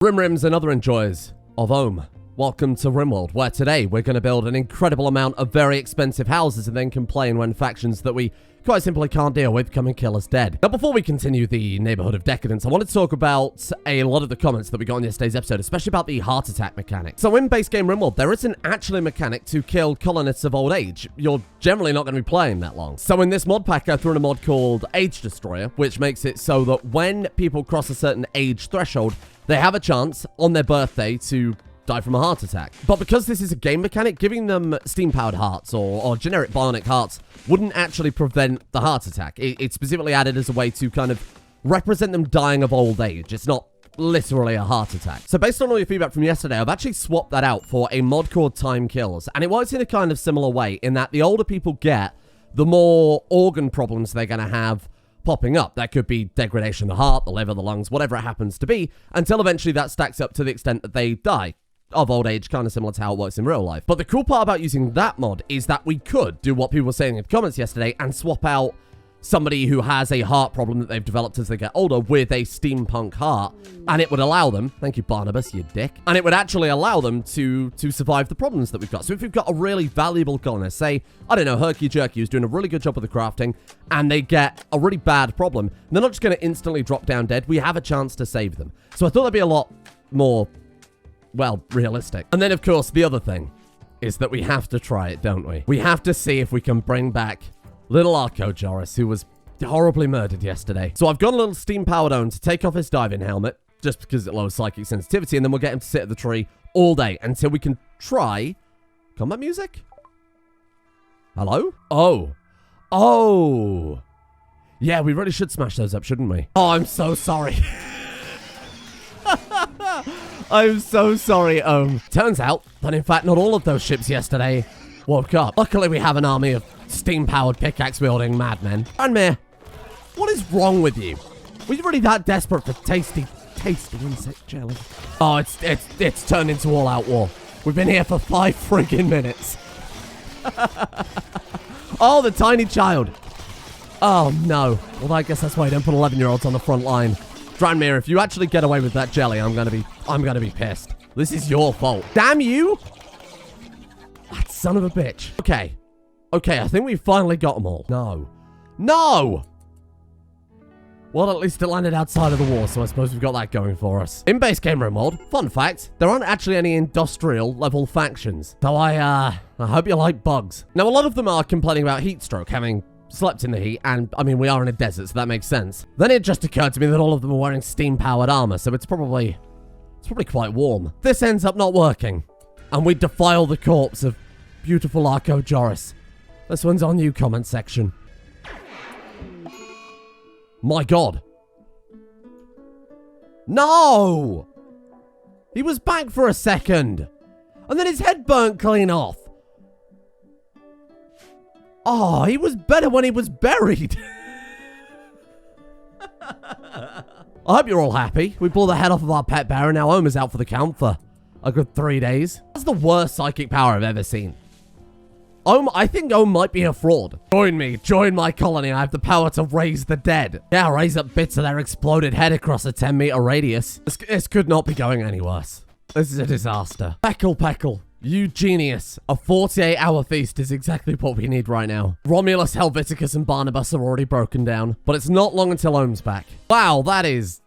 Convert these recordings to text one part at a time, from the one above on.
Rims and other enjoyers of Ohm, welcome to Rimworld, where today we're going to build an incredible amount of very expensive houses and then complain when factions that we quite simply can't deal with come and kill us dead. Now, before we continue the neighborhood of Decadence, I want to talk about a lot of the comments that we got in yesterday's episode, especially about the heart attack mechanic. So in base game Rimworld, there isn't actually a mechanic to kill colonists of old age. You're generally not going to be playing that long. So in this mod pack, I threw in a mod called Age Destroyer, which makes it so that when people cross a certain age threshold, they have a chance on their birthday to die from a heart attack. But because this is a game mechanic, giving them steam-powered hearts or generic bionic hearts wouldn't actually prevent the heart attack. It's specifically added as a way to kind of represent them dying of old age. It's not literally a heart attack. So based on all your feedback from yesterday, I've actually swapped that out for a mod called Time Kills. And it works in a kind of similar way in that the older people get, the more organ problems they're going to have popping up. That could be degradation of the heart, the liver, the lungs, whatever it happens to be, until eventually that stacks up to the extent that they die of old age, kind of similar to how it works in real life. But the cool part about using that mod is that we could do what people were saying in the comments yesterday and swap out somebody who has a heart problem that they've developed as they get older with a steampunk heart, and it would allow them, thank you Barnabas, you dick, and it would actually allow them to survive the problems that we've got. So if we've got a really valuable colonist, say, I don't know, Herky Jerky, who's doing a really good job with the crafting, and they get a really bad problem, they're not just going to instantly drop down dead, we have a chance to save them. So I thought that'd be a lot more, well, realistic. And then of course, the other thing is that we have to try it, don't we? We have to see if we can bring back little Archo-Joris, who was horribly murdered yesterday. So I've got a little steam-powered Ohm to take off his diving helmet, just because it lowers psychic sensitivity, and then we'll get him to sit at the tree all day until we can try combat music? Hello? Oh. Yeah, we really should smash those up, shouldn't we? Oh, I'm so sorry. I'm so sorry, Ohm. Turns out that, in fact, not all of those ships yesterday woke up. Luckily, we have an army of steam-powered pickaxe-wielding madmen. Grandmere, what is wrong with you? Were you really that desperate for tasty insect jelly? Oh, it's turned into all-out war. We've been here for 5 friggin' minutes. Oh, the tiny child. Oh, no. Well, I guess that's why you don't put 11-year-olds on the front line. Grandmere, if you actually get away with that jelly, I'm gonna be pissed. This is your fault. Damn you! That son of a bitch. Okay, I think we finally got them all. No! Well, at least it landed outside of the war, so I suppose we've got that going for us. In base game Rimworld, fun fact, there aren't actually any industrial level factions. So I hope you like bugs. Now, a lot of them are complaining about heat stroke, having slept in the heat, and, I mean, we are in a desert, so that makes sense. Then it just occurred to me that all of them are wearing steam-powered armor, so it's probably quite warm. This ends up not working, and we defile the corpse of beautiful Archo-Joris. This one's on you, comment section. My God. No! He was back for a second. And then his head burnt clean off. Oh, he was better when he was buried. I hope you're all happy. We blew the head off of our pet bear and now Ohm is out for the count for a good 3 days. That's the worst psychic power I've ever seen. I think Ohm might be a fraud. Join me. Join my colony. I have the power to raise the dead. Yeah, raise up bits of their exploded head across a 10-meter radius. This could not be going any worse. This is a disaster. Peckle. You genius. A 48-hour feast is exactly what we need right now. Romulus, Helveticus, and Barnabas are already broken down. But it's not long until Ohm's back. Wow, that is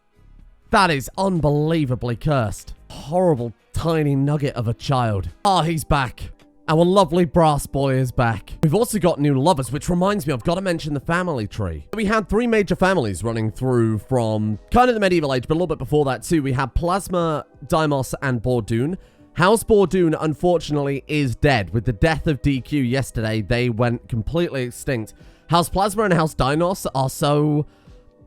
unbelievably cursed. Horrible, tiny nugget of a child. Oh, he's back. Our lovely brass boy is back. We've also got new lovers, which reminds me, I've got to mention the family tree. We had 3 major families running through from kind of the medieval age, but a little bit before that too. We had Plasma, Deimos, and Bordoon. House Bordoon, unfortunately, is dead. With the death of DQ yesterday, they went completely extinct. House Plasma and House Dinos are so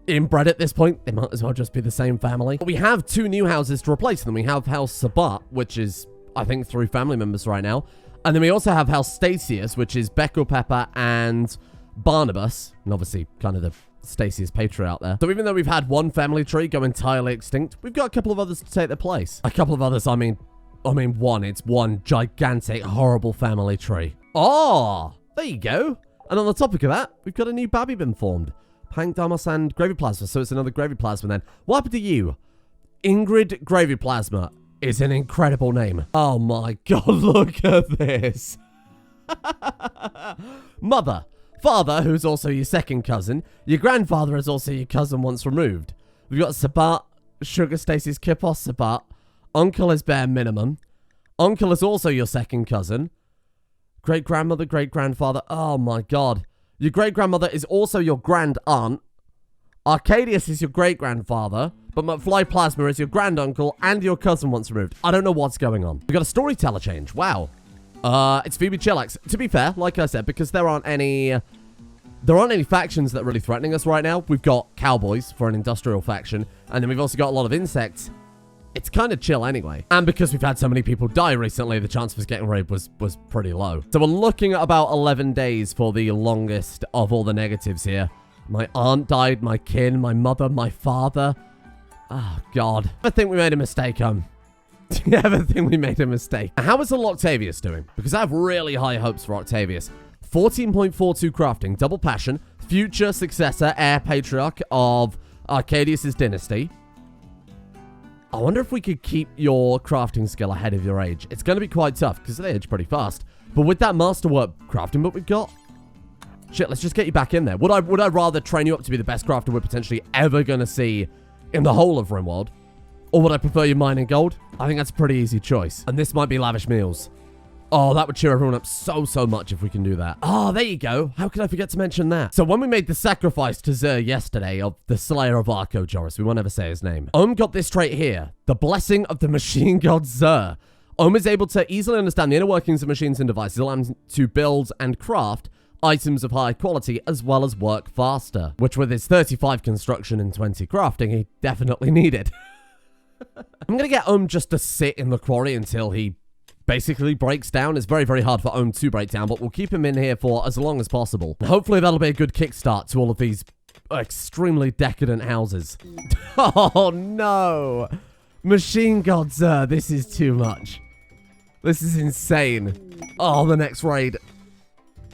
inbred at this point, they might as well just be the same family. But we have 2 new houses to replace them. We have House Sabat, which is, I think, 3 family members right now. And then we also have House Stasius, which is Becco Pepper and Barnabas. And obviously, kind of the Stasius patriarch there. So even though we've had 1 family tree go entirely extinct, we've got a couple of others to take their place. A couple of others, I mean one. It's one gigantic, horrible family tree. Oh, there you go. And on the topic of that, we've got a new babby been formed. Pank, Damos, and Gravy Plasma. So it's another Gravy Plasma then. What happened to you? Ingrid Gravy Plasma is an incredible name. Oh my god, look at this. Mother. Father, who's also your second cousin. Your grandfather is also your cousin once removed. We've got Sabat, Sugar Stacy's Kipos Sabat. Uncle is bare minimum. Uncle is also your second cousin. Great-grandmother, great-grandfather. Oh my god. Your great-grandmother is also your grand-aunt. Arcadius is your great-grandfather. But McFly Plasma is your granduncle and your cousin once removed. I don't know what's going on. We got a storyteller change. Wow. It's Phoebe Chillax. To be fair, like I said, because there aren't any factions that are really threatening us right now. We've got cowboys for an industrial faction, and then we've also got a lot of insects. It's kind of chill anyway. And because we've had so many people die recently, the chance of us getting raided was pretty low. So we're looking at about 11 days for the longest of all the negatives here. My aunt died, my kin, my mother, my father. Oh, God. I think we made a mistake, Do you ever think we made a mistake? How is little Octavius doing? Because I have really high hopes for Octavius. 14.42 crafting, double passion, future successor, heir patriarch of Arcadius' dynasty. I wonder if we could keep your crafting skill ahead of your age. It's going to be quite tough because they age pretty fast. But with that masterwork crafting book we've got, shit, let's just get you back in there. Would I rather train you up to be the best crafter we're potentially ever going to see in the whole of Rimworld? Or would I prefer you mining gold? I think that's a pretty easy choice. And this might be lavish meals. Oh, that would cheer everyone up so much if we can do that. Oh, there you go. How could I forget to mention that? So when we made the sacrifice to Zer yesterday of the Slayer of Archo-Joris, we won't ever say his name. Got this trait here. The Blessing of the Machine God Zer. Is able to easily understand the inner workings of machines and devices, allowing him to build and craft items of high quality as well as work faster. Which with his 35 construction and 20 crafting, he definitely needed. I'm going to get just to sit in the quarry until he basically breaks down. It's very hard for to break down, but we'll keep him in here for as long as possible. And hopefully that'll be a good kickstart to all of these extremely decadent houses. Oh no! Machine God Sir, this is too much. This is insane. Oh, the next raid.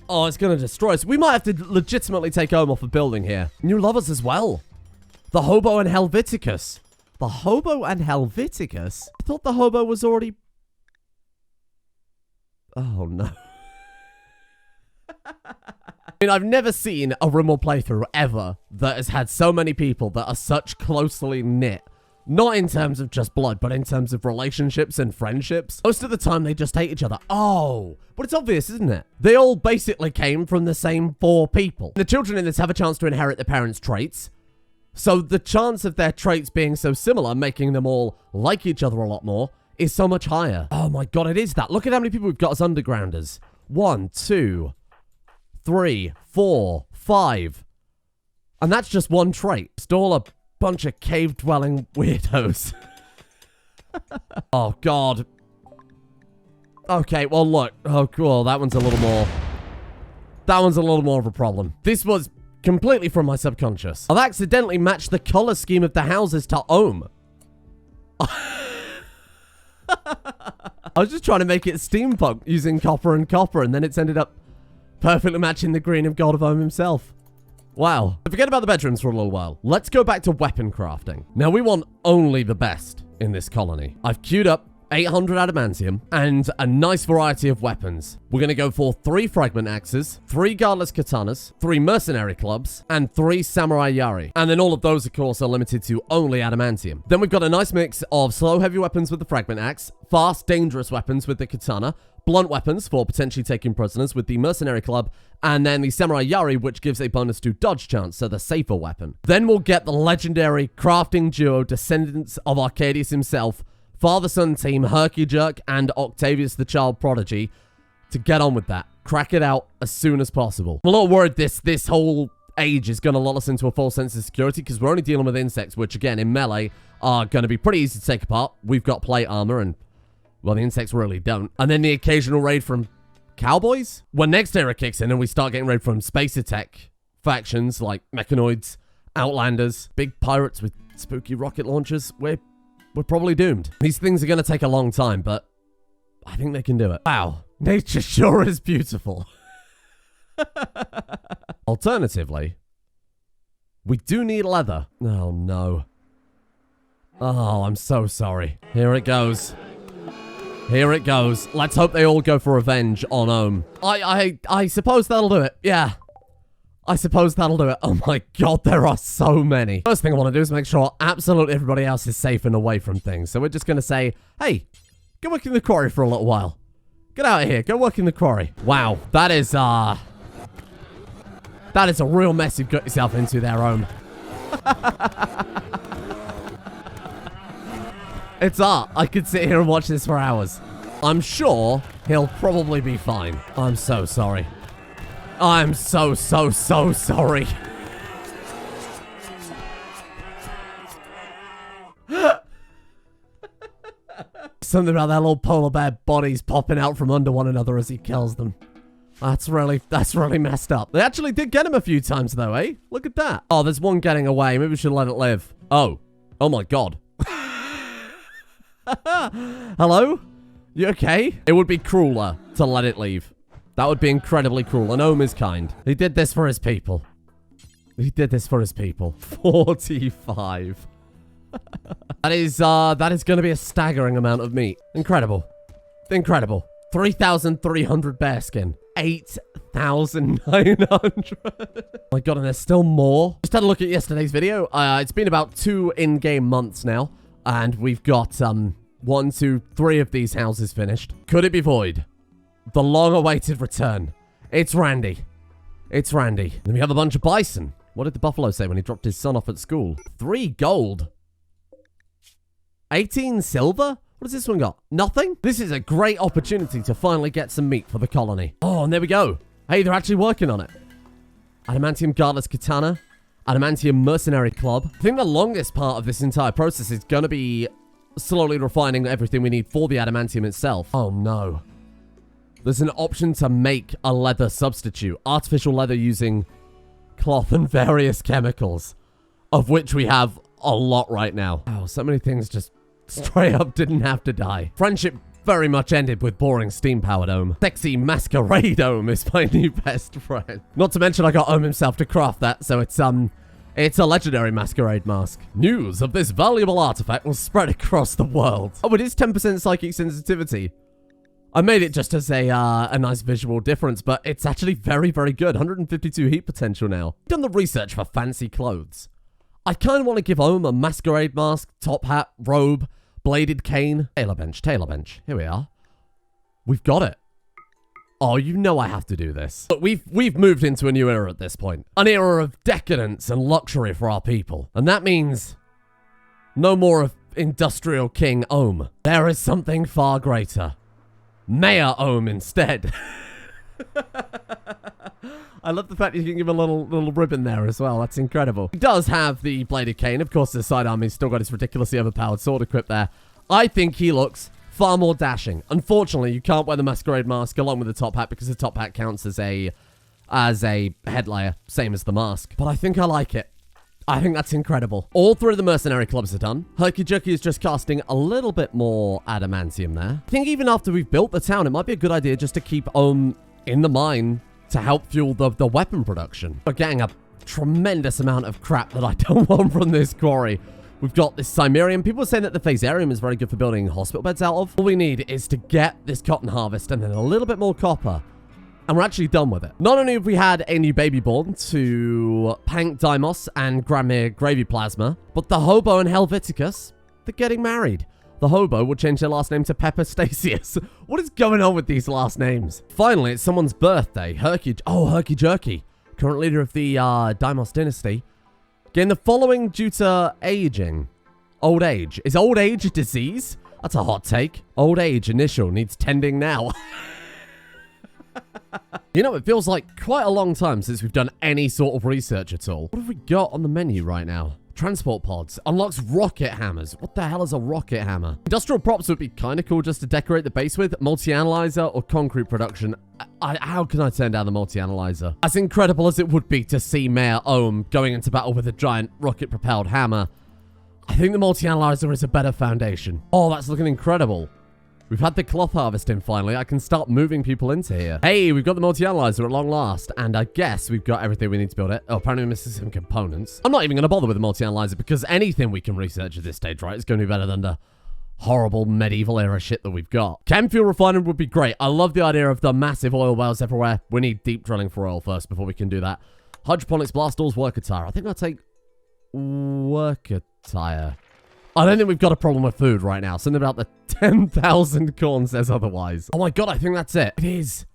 Oh, it's going to destroy us. We might have to legitimately take off a building here. New lovers as well. The Hobo and Helveticus. The Hobo and Helveticus? I thought the Hobo was already... Oh, no. I mean, I've never seen a Rimworld playthrough ever that has had so many people that are such closely knit. Not in terms of just blood, but in terms of relationships and friendships. Most of the time, they just hate each other. Oh, but it's obvious, isn't it? They all basically came from the same 4 people. The children in this have a chance to inherit their parents' traits. So the chance of their traits being so similar, making them all like each other a lot more, is so much higher. Oh my god, it is that. Look at how many people we've got as undergrounders. 1, 2, 3, 4, 5. And that's just one trait. Just all a bunch of cave-dwelling weirdos. Oh god. Okay, well look. Oh cool, that one's a little more... That one's a little more of a problem. This was completely from my subconscious. I've accidentally matched the color scheme of the houses to Ohm. I was just trying to make it steampunk using copper, and then it's ended up perfectly matching the green of God of Ohm himself. Wow. Forget about the bedrooms for a little while. Let's go back to weapon crafting. Now, we want only the best in this colony. I've queued up 800 adamantium and a nice variety of weapons. We're going to go for 3 fragment axes, 3 guardless katanas, 3 mercenary clubs, and 3 samurai yari. And then all of those, of course, are limited to only adamantium. Then we've got a nice mix of slow, heavy weapons with the fragment axe, fast, dangerous weapons with the katana, blunt weapons for potentially taking prisoners with the mercenary club, and then the samurai yari, which gives a bonus to dodge chance, so the safer weapon. Then we'll get the legendary crafting duo descendants of Arcadius himself, father-son team Herky Jerk and Octavius the Child Prodigy, to get on with that. Crack it out as soon as possible. I'm a little worried this whole age is going to lull us into a false sense of security, because we're only dealing with insects, which again, in melee, are going to be pretty easy to take apart. We've got plate armor, and, well, the insects really don't. And then the occasional raid from cowboys? When next era kicks in and we start getting raid from space attack factions like mechanoids, outlanders, big pirates with spooky rocket launchers, we're probably doomed. These things are going to take a long time, but I think they can do it. Wow, nature sure is beautiful. Alternatively, we do need leather. Oh no. Oh, I'm so sorry. Here it goes. Here it goes. Let's hope they all go for revenge on Ohm. I suppose that'll do it. Yeah. I suppose that'll do it. Oh my god, there are so many. First thing I want to do is make sure absolutely everybody else is safe and away from things. So we're just going to say, hey, go work in the quarry for a little while. Get out of here. Go work in the quarry. Wow. That is a real mess you've got yourself into there, Ohm. It's art. I could sit here and watch this for hours. I'm sure he'll probably be fine. I'm so sorry. I'm so sorry. Something about that little polar bear bodies popping out from under one another as he kills them. That's really messed up. They actually did get him a few times though, eh? Look at that. Oh, there's one getting away. Maybe we should let it live. Oh my god. Hello? You okay? It would be crueler to let it leave. That would be incredibly cruel. And Ohm is kind. He did this for his people. He did this for his people. 45. That is going to be a staggering amount of meat. Incredible. Incredible. 3,300 bear skin. 8,900. Oh my god, and there's still more. Just had a look at yesterday's video. It's been about 2 in-game months now. And we've got 1, 2, 3 of these houses finished. Could it be Void? The long-awaited return. It's Randy. It's Randy. Then we have a bunch of bison. What did the buffalo say when he dropped his son off at school? 3 gold. 18 silver? What has this one got? Nothing? This is a great opportunity to finally get some meat for the colony. Oh, and there we go. Hey, they're actually working on it. Adamantium guardless katana. Adamantium mercenary club. I think the longest part of this entire process is going to be slowly refining everything we need for the adamantium itself. Oh, no. There's an option to make a leather substitute. Artificial leather using cloth and various chemicals, of which we have a lot right now. Oh, so many things just straight up didn't have to die. Friendship very much ended with boring steam-powered Ohm. Sexy masquerade Ohm is my new best friend. Not to mention I got Ohm himself to craft that, so it's a legendary masquerade mask. News of this valuable artifact will spread across the world. Oh, it is 10% psychic sensitivity. I made it just as a nice visual difference, but it's actually very, very good. 152 heat potential now. Done the research for fancy clothes. I kind of want to give Ohm a masquerade mask, top hat, robe, bladed cane. Tailor bench, tailor bench. Here we are. We've got it. Oh, you know I have to do this. But we've moved into a new era at this point. An era of decadence and luxury for our people. And that means no more of industrial king Ohm. There is something far greater. Mayor Ohm instead. I love the fact you can give a little ribbon there as well. That's incredible. He does have the bladed cane. Of course, the sidearm, he's still got his ridiculously overpowered sword equipped there. I think he looks far more dashing. Unfortunately, you can't wear the masquerade mask along with the top hat because the top hat counts as a head layer, same as the mask. But I think I like it. I think that's incredible. All 3 of the mercenary clubs are done. Herky Jerky is just casting a little bit more adamantium there. I think even after we've built the town, it might be a good idea just to keep Ohm in the mine to help fuel the weapon production. We're getting a tremendous amount of crap that I don't want from this quarry. We've got this Cimerium. People are saying that the Phasarium is very good for building hospital beds out of. All we need is to get this cotton harvest and then a little bit more copper. And we're actually done with it. Not only have we had a new baby born to Pank Deimos and Gramir Gravy Plasma, but the Hobo and Helveticus, they're getting married. The Hobo will change their last name to Pepper Stasius. What is going on with these last names? Finally, it's someone's birthday. Herky Jerky, current leader of the Deimos dynasty, getting the following due to aging. Old age. Is old age a disease? That's a hot take. Old age initial needs tending now. You know, it feels like quite a long time since we've done any sort of research at all. What have we got on the menu right now? Transport pods. Unlocks rocket hammers. What the hell is a rocket hammer? Industrial props would be kind of cool just to decorate the base with. Multi-analyzer or concrete production. How can I turn down the multi-analyzer? As incredible as it would be to see Mayor Ohm going into battle with a giant rocket-propelled hammer, I think the multi-analyzer is a better foundation. Oh, that's looking incredible. We've had the cloth harvesting finally. I can start moving people into here. Hey, we've got the multi-analyzer at long last. And I guess we've got everything we need to build it. Oh, apparently we're missing some components. I'm not even going to bother with the multi-analyzer because anything we can research at this stage, right, is going to be better than the horrible medieval era shit that we've got. Chem fuel refinery would be great. I love the idea of the massive oil wells everywhere. We need deep drilling for oil first before we can do that. Hydroponics, blast doors, work attire. I think I'll take work attire. I don't think we've got a problem with food right now. Something about the 10,000 corn says otherwise. Oh my god, I think that's it. It is.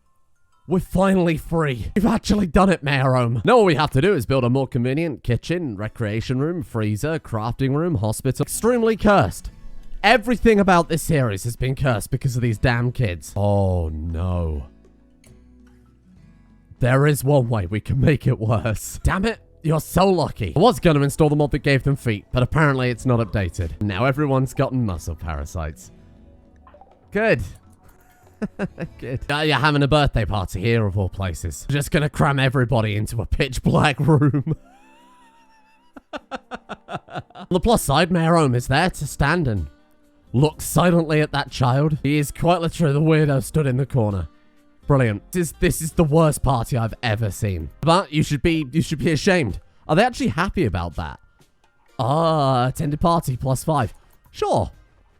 We're finally free. We've actually done it, Mayorome. Now all we have to do is build a more convenient kitchen, recreation room, freezer, crafting room, hospital. Extremely cursed. Everything about this series has been cursed because of these damn kids. Oh no. There is one way we can make it worse. Damn it. You're so lucky. I was going to install the mod that gave them feet, but apparently it's not updated. Now everyone's gotten muscle parasites. Good. Good. You're having a birthday party here, of all places. Just going to cram everybody into a pitch black room. On the plus side, Mayorome is there to stand and look silently at that child. He is quite literally the weirdo stood in the corner. Brilliant. This is the worst party I've ever seen. But you should be ashamed. Are they actually happy about that? Ah, attended party +5. Sure.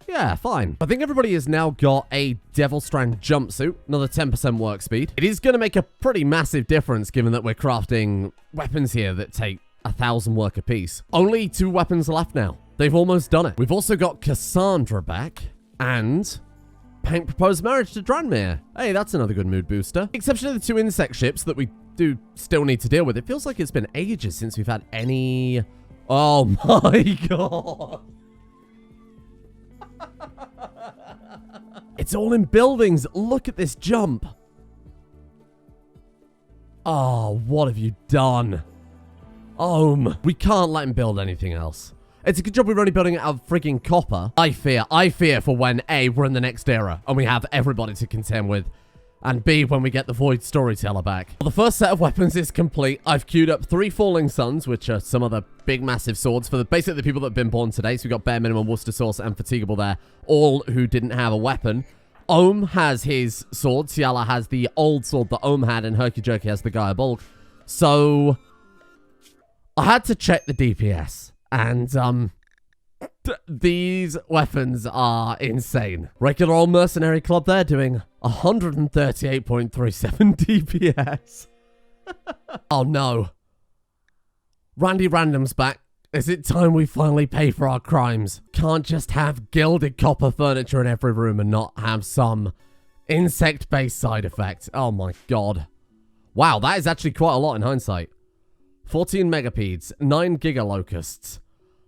Yeah, fine. I think everybody has now got a Devil Strand jumpsuit, another 10% work speed. It is going to make a pretty massive difference given that we're crafting weapons here that take 1,000 work apiece. Only 2 weapons left now. They've almost done it. We've also got Cassandra back and Hank proposed marriage to Dranmere. Hey, that's another good mood booster. The exception of the 2 insect ships that we do still need to deal with. It feels like it's been ages since we've had any... Oh my god. It's all in buildings. Look at this jump. Oh, what have you done? We can't let him build anything else. It's a good job we're only building it out of frigging copper. I fear for when A, we're in the next era and we have everybody to contend with, and B, when we get the Void Storyteller back. Well, the first set of weapons is complete. I've queued up 3 Falling Suns, which are some of the big massive swords for basically the people that have been born today. So we've got Bare Minimum, Worcester Sauce, and Fatigable there, all who didn't have a weapon. Ohm has his sword. Ciala has the old sword that Ohm had, and Herky Jerky has the Gaia Bulk. So I had to check the DPS. And, these weapons are insane. Regular old mercenary club there doing 138.37 DPS. Oh no. Randy Random's back. Is it time we finally pay for our crimes? Can't just have gilded copper furniture in every room and not have some insect-based side effect. Oh my god. Wow, that is actually quite a lot in hindsight. 14 megapeds, 9 gigalocusts,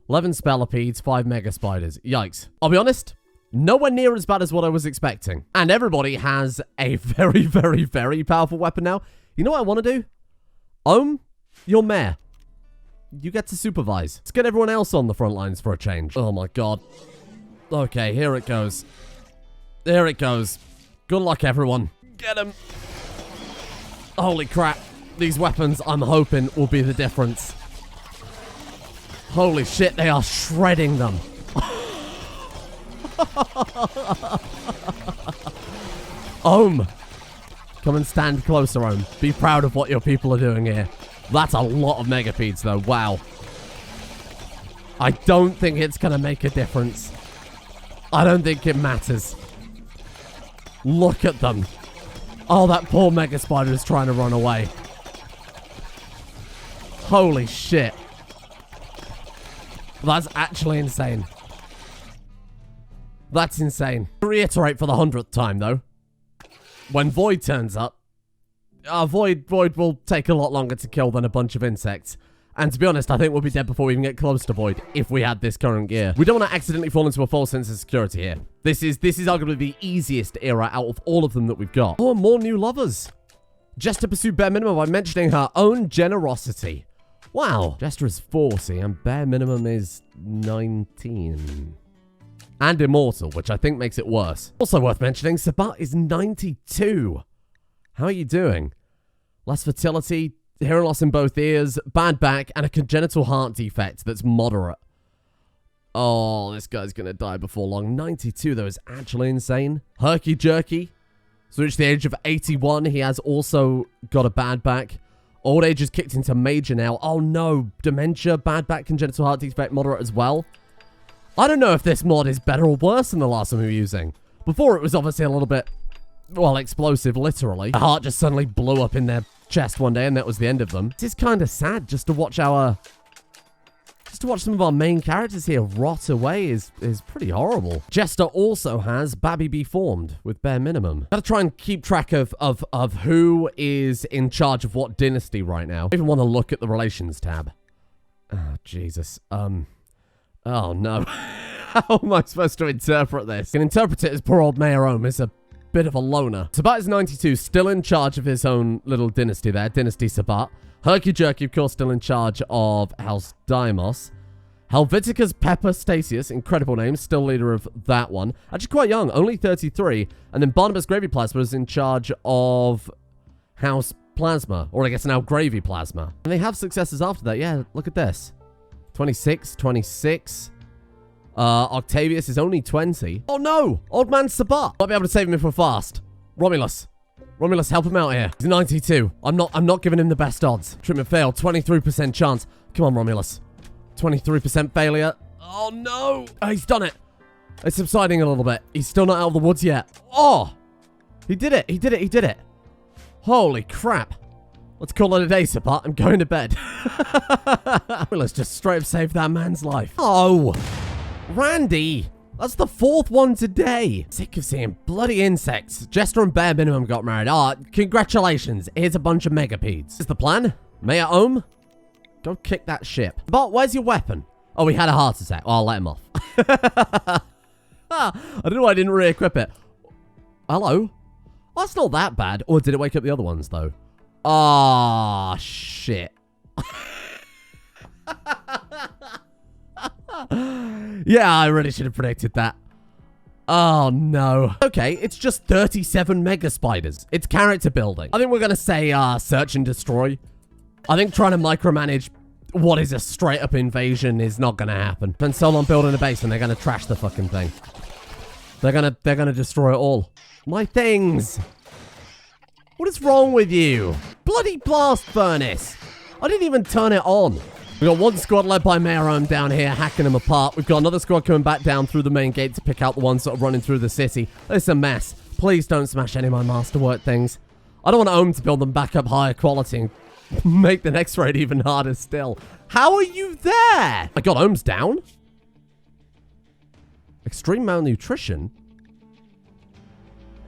11 spellipedes, 5 mega spiders. Yikes. I'll be honest, nowhere near as bad as what I was expecting. And everybody has a very, very, very powerful weapon now. You know what I want to do? Ohm, you're mayor. You get to supervise. Let's get everyone else on the front lines for a change. Oh my god. Okay, here it goes. There it goes. Good luck, everyone. Get him. Holy crap. These weapons, I'm hoping, will be the difference. Holy shit, they are shredding them. Ohm. Come and stand closer, Ohm. Be proud of what your people are doing here. That's a lot of megapedes, though. Wow. I don't think it's going to make a difference. I don't think it matters. Look at them. Oh, that poor mega spider is trying to run away. Holy shit. That's actually insane. That's insane. To reiterate for the 100th time, though. When Void turns up, Void will take a lot longer to kill than a bunch of insects. And to be honest, I think we'll be dead before we even get close to Void if we had this current gear. We don't want to accidentally fall into a false sense of security here. This is arguably the easiest era out of all of them that we've got. Oh, and more new lovers. Just to pursue Bare Minimum by mentioning her own generosity. Wow. Jester is 40 and Bare Minimum is 19. And Immortal, which I think makes it worse. Also worth mentioning, Sabat is 92. How are you doing? Less fertility, hearing loss in both ears, bad back, and a congenital heart defect that's moderate. Oh, this guy's gonna die before long. 92, though, is actually insane. Herky Jerky. So reached the age of 81. He has also got a bad back. Old age is kicked into major now. Oh no, dementia, bad back, congenital heart defect, moderate as well. I don't know if this mod is better or worse than the last one we were using. Before it was obviously a little bit, well, explosive, literally. The heart just suddenly blew up in their chest one day and that was the end of them. It is kind of sad just to watch some of our main characters here rot away is pretty horrible. Jester also has Babby Be Formed with bare minimum. Gotta try and keep track of who is in charge of what dynasty right now. I even want to look at the relations tab. Oh, Jesus. Oh, no. How am I supposed to interpret this? I can interpret it as poor old Mayor Ohm is a bit of a loner. Sabat is 92, still in charge of his own little dynasty there, Dynasty Sabat. Herky Jerky, of course, still in charge of House Deimos. Helveticus Pepper Stasius, incredible name, still leader of that one. Actually quite young, only 33. And then Barnabas Gravy Plasma is in charge of House Plasma, or I guess now Gravy Plasma. And they have successors after that. Yeah, look at this. 26, 26. Octavius is only 20. Oh no! Old man Sabat. Might be able to save him if we're fast. Romulus. Romulus, help him out here. He's 92. I'm not giving him the best odds. Treatment failed. 23% chance. Come on, Romulus. 23% failure. Oh, no. Oh, he's done it. It's subsiding a little bit. He's still not out of the woods yet. Oh, he did it. He did it. He did it. Holy crap. Let's call it a day, Sabat. I'm going to bed. Romulus just straight up saved that man's life. Oh, Randy. That's the 4th one today. Sick of seeing bloody insects. Jester and Bare Minimum got married. Ah, congratulations. Here's a bunch of megapedes. Is the plan? Mayor Ohm? Go kick that ship. But where's your weapon? Oh, he had a heart attack. Oh, I'll let him off. I don't know why I didn't re-equip it. Hello? Well, that's not that bad. Or did it wake up the other ones, though? Ah, shit. Yeah, I really should have predicted that. Oh, no. Okay, it's just 37 mega spiders. It's character building. I think we're going to say search and destroy. I think trying to micromanage what is a straight-up invasion is not going to happen. Spend so long building a base and they're going to trash the fucking thing. They're gonna destroy it all. My things. What is wrong with you? Bloody blast furnace. I didn't even turn it on. We got one squad led by Mayor Ohm down here, hacking them apart. We've got another squad coming back down through the main gate to pick out the ones that are running through the city. It's a mess. Please don't smash any of my masterwork things. I don't want Ohm to build them back up higher quality and make the next raid even harder still. How are you there? I got Ohm's down. Extreme malnutrition?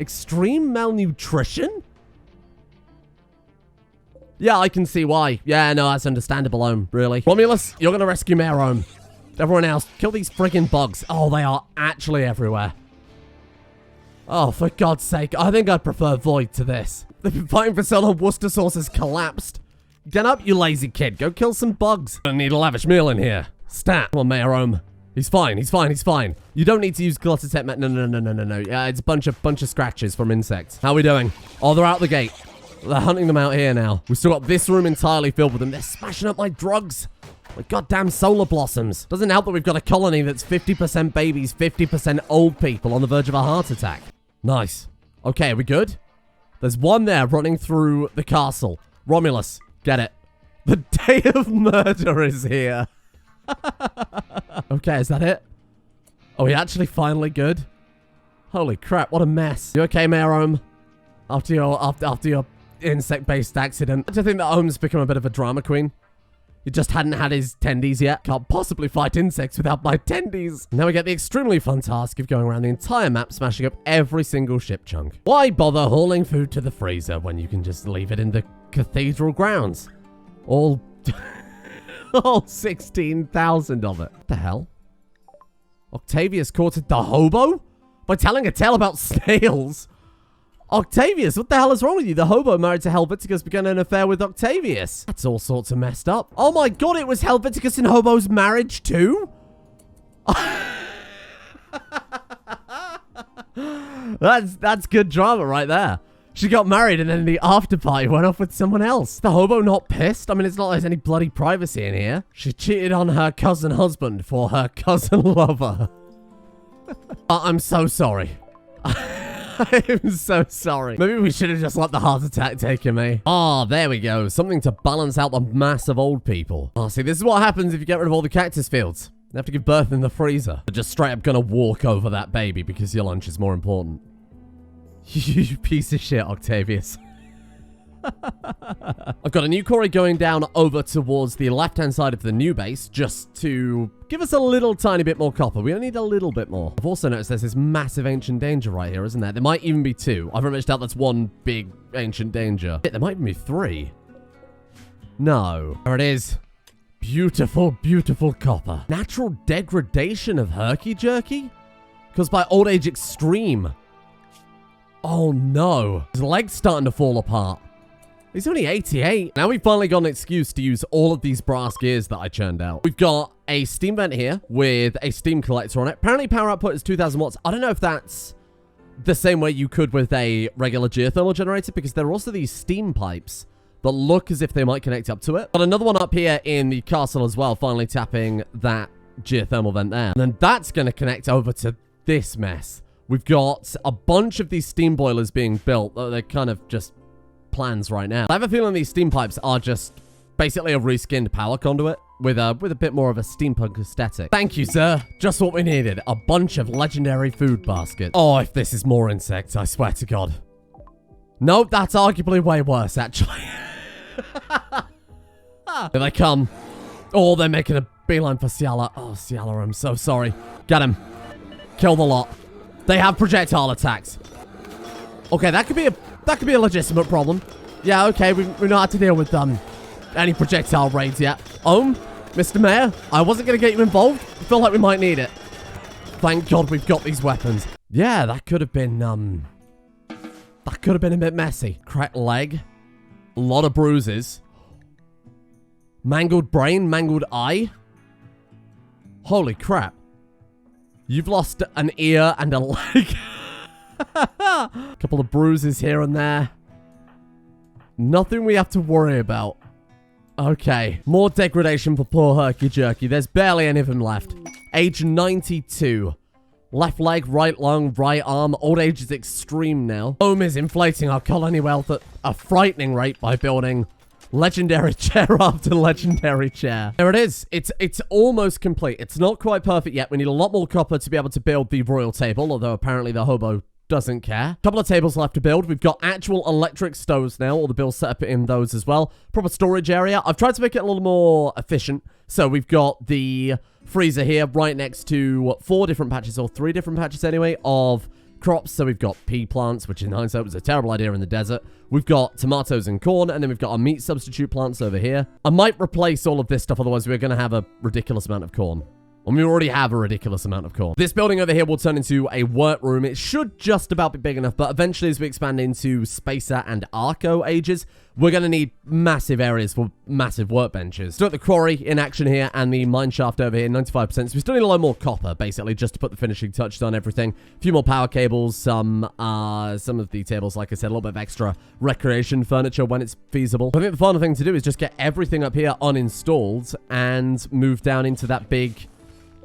Extreme malnutrition? Yeah, I can see why. Yeah, no, that's understandable, Ohm. Really. Romulus, you're going to rescue Mayor Ohm. Everyone else, kill these friggin' bugs. Oh, they are actually everywhere. Oh, for God's sake. I think I'd prefer Void to this. They've been fighting for so long, Worcester sauce has collapsed. Get up, you lazy kid. Go kill some bugs. I need a lavish meal in here. Stat. Come on, Mayor Ohm. He's fine. He's fine. He's fine. You don't need to use Gluttatech. No. Yeah, it's a bunch of scratches from insects. How are we doing? Oh, they're out the gate. They're hunting them out here now. We've still got this room entirely filled with them. They're smashing up my drugs. My goddamn solar blossoms. Doesn't help that we've got a colony that's 50% babies, 50% old people on the verge of a heart attack. Nice. Okay, are we good? There's one there running through the castle. Romulus, get it. The day of murder is here. Okay, is that it? Are we actually finally good? Holy crap, what a mess. You okay, Mayor Ohm? After your insect-based accident. I think that Ohm's become a bit of a drama queen. He just hadn't had his tendies yet. Can't possibly fight insects without my tendies. Now we get the extremely fun task of going around the entire map, smashing up every single ship chunk. Why bother hauling food to the freezer when you can just leave it in the cathedral grounds? All 16,000 of it. What the hell? Octavius courted the hobo? By telling a tale about snails? Octavius, what the hell is wrong with you? The hobo married to Helveticus began an affair with Octavius. That's all sorts of messed up. Oh my god, it was Helveticus and Hobo's marriage too? That's good drama right there. She got married and then the after party went off with someone else. The hobo not pissed? I mean, it's not like there's any bloody privacy in here. She cheated on her cousin husband for her cousin lover. I'm so sorry. I'm so sorry. Maybe we should have just let the heart attack take me. Ah, there we go. Something to balance out the mass of old people. Oh, see, this is what happens if you get rid of all the cactus fields. You have to give birth in the freezer. You're just straight up gonna walk over that baby because your lunch is more important. You piece of shit, Octavius. I've got a new quarry going down over towards the left-hand side of the new base just to give us a little tiny bit more copper. We only need a little bit more. I've also noticed there's this massive ancient danger right here, isn't there? There might even be two. I very much doubt that's one big ancient danger. Shit, there might even be three. No. There it is. Beautiful, beautiful copper. Natural degradation of herky-jerky? Caused by old age extreme. Oh no. His leg's starting to fall apart. He's only 88. Now we've finally got an excuse to use all of these brass gears that I churned out. We've got a steam vent here with a steam collector on it. Apparently power output is 2,000 watts. I don't know if that's the same way you could with a regular geothermal generator, because there are also these steam pipes that look as if they might connect up to it. Got another one up here in the castle as well, finally tapping that geothermal vent there. And then that's going to connect over to this mess. We've got a bunch of these steam boilers being built. They're kind of just plans right now. I have a feeling these steam pipes are just basically a reskinned power conduit with a bit more of a steampunk aesthetic. Thank you, sir. Just what we needed. A bunch of legendary food baskets. Oh, if this is more insects, I swear to God. Nope, that's arguably way worse, actually. Here they come. Oh, they're making a beeline for Ciala. Oh, Ciala, I'm so sorry. Get him. Kill the lot. They have projectile attacks. Okay, that could be a legitimate problem. Yeah, okay, we know how to deal with any projectile raids yet. Mr. Mayor, I wasn't going to get you involved. I feel like we might need it. Thank God we've got these weapons. Yeah, that could have been a bit messy. Cracked leg. A lot of bruises. Mangled brain, mangled eye. Holy crap. You've lost an ear and a leg. A couple of bruises here and there. Nothing we have to worry about. Okay. More degradation for poor herky-jerky. There's barely any of him left. Age 92. Left leg, right lung, right arm. Old age is extreme now. Ohm is inflating our colony wealth at a frightening rate by building legendary chair after legendary chair. There it is. It's almost complete. It's not quite perfect yet. We need a lot more copper to be able to build the royal table, although apparently the hobo doesn't care. Couple of tables left to build. We've got actual electric stoves now, all the builds set up in those as well. Proper storage area. I've tried to make it a little more efficient. So we've got the freezer here right next to 4 different patches, or 3 different patches anyway, of crops. So we've got pea plants, which in hindsight was a terrible idea in the desert. We've got tomatoes and corn, and then we've got our meat substitute plants over here. I might replace all of this stuff, otherwise we're going to have a ridiculous amount of corn. And we already have a ridiculous amount of corn. This building over here will turn into a workroom. It should just about be big enough, but eventually as we expand into Spacer and Archo ages, we're going to need massive areas for massive workbenches. So at the quarry in action here and the mine shaft over here, 95%. So we still need a lot more copper, basically, just to put the finishing touches on everything. A few more power cables, some of the tables, like I said, a little bit of extra recreation furniture when it's feasible. I think the final thing to do is just get everything up here uninstalled and move down into that big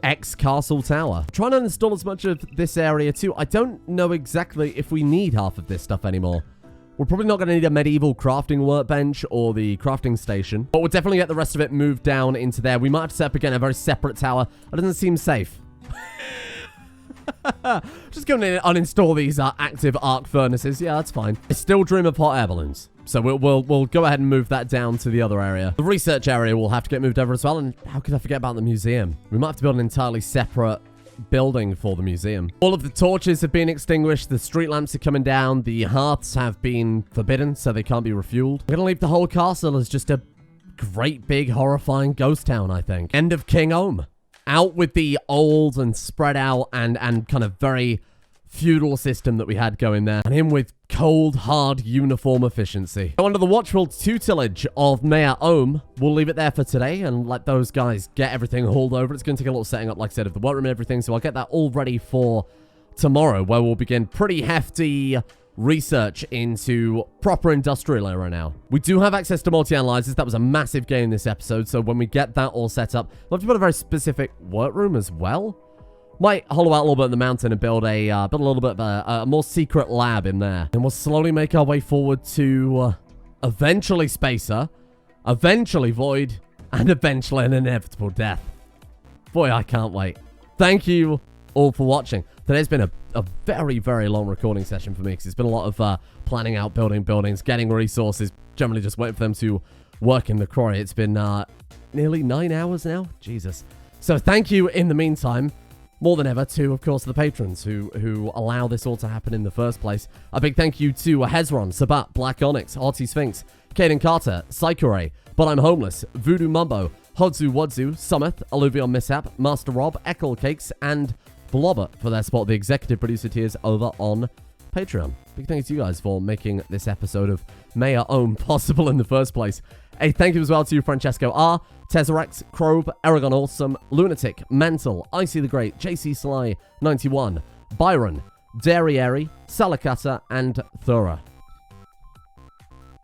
X-Castle Tower. Trying to install as much of this area too. I don't know exactly if we need half of this stuff anymore. We're probably not going to need a medieval crafting workbench or the crafting station, but we'll definitely get the rest of it moved down into there. We might have to set up again a very separate tower. That doesn't seem safe. Just going to uninstall these active arc furnaces. Yeah, that's fine. I still dream of hot air balloons. So we'll go ahead and move that down to the other area. The research area will have to get moved over as well. And how could I forget about the museum? We might have to build an entirely separate building for the museum. All of the torches have been extinguished. The street lamps are coming down. The hearths have been forbidden, so they can't be refueled. We're going to leave the whole castle as just a great big horrifying ghost town, I think. End of King Ohm. Out with the old and spread out and kind of very feudal system that we had going there, and in with cold, hard, uniform efficiency. So under the watchful tutelage of Mayor Ohm, we'll leave it there for today and let those guys get everything hauled over. It's going to take a little setting up, like I said, of the workroom and everything, so I'll get that all ready for tomorrow, where we'll begin pretty hefty research into proper industrial era now. We do have access to multi-analyzers. That was a massive gain this episode, so when we get that all set up, we'll have to build a very specific workroom as well. Might hollow out a little bit in the mountain and build a little bit of a more secret lab in there. And we'll slowly make our way forward to eventually Spacer, eventually Void, and eventually an inevitable death. Boy, I can't wait. Thank you all for watching. Today's been a very, very long recording session for me because it's been a lot of planning out building buildings, getting resources, generally just waiting for them to work in the quarry. It's been nearly 9 hours now. Jesus. So thank you in the meantime. More than ever to, of course, the patrons who allow this all to happen in the first place. A big thank you to Hezron, Sabat, Black Onyx, Arty Sphinx, Caden Carter, Psychoray, But I'm Homeless, Voodoo Mumbo, Hodzu Wadzu, Summith, Alluvion Mishap, Master Rob, Eckle Cakes, and Blobber for their support, the executive producer tiers over on Patreon. Big thanks to you guys for making this episode of May Our Own possible in the first place. A thank you as well to Francesco R, Tesseract, Crobe, Aragon Awesome, Lunatic, Mental, Icy the Great, JC Sly 91, Byron, Dairy Airy, Salakata, and Thura.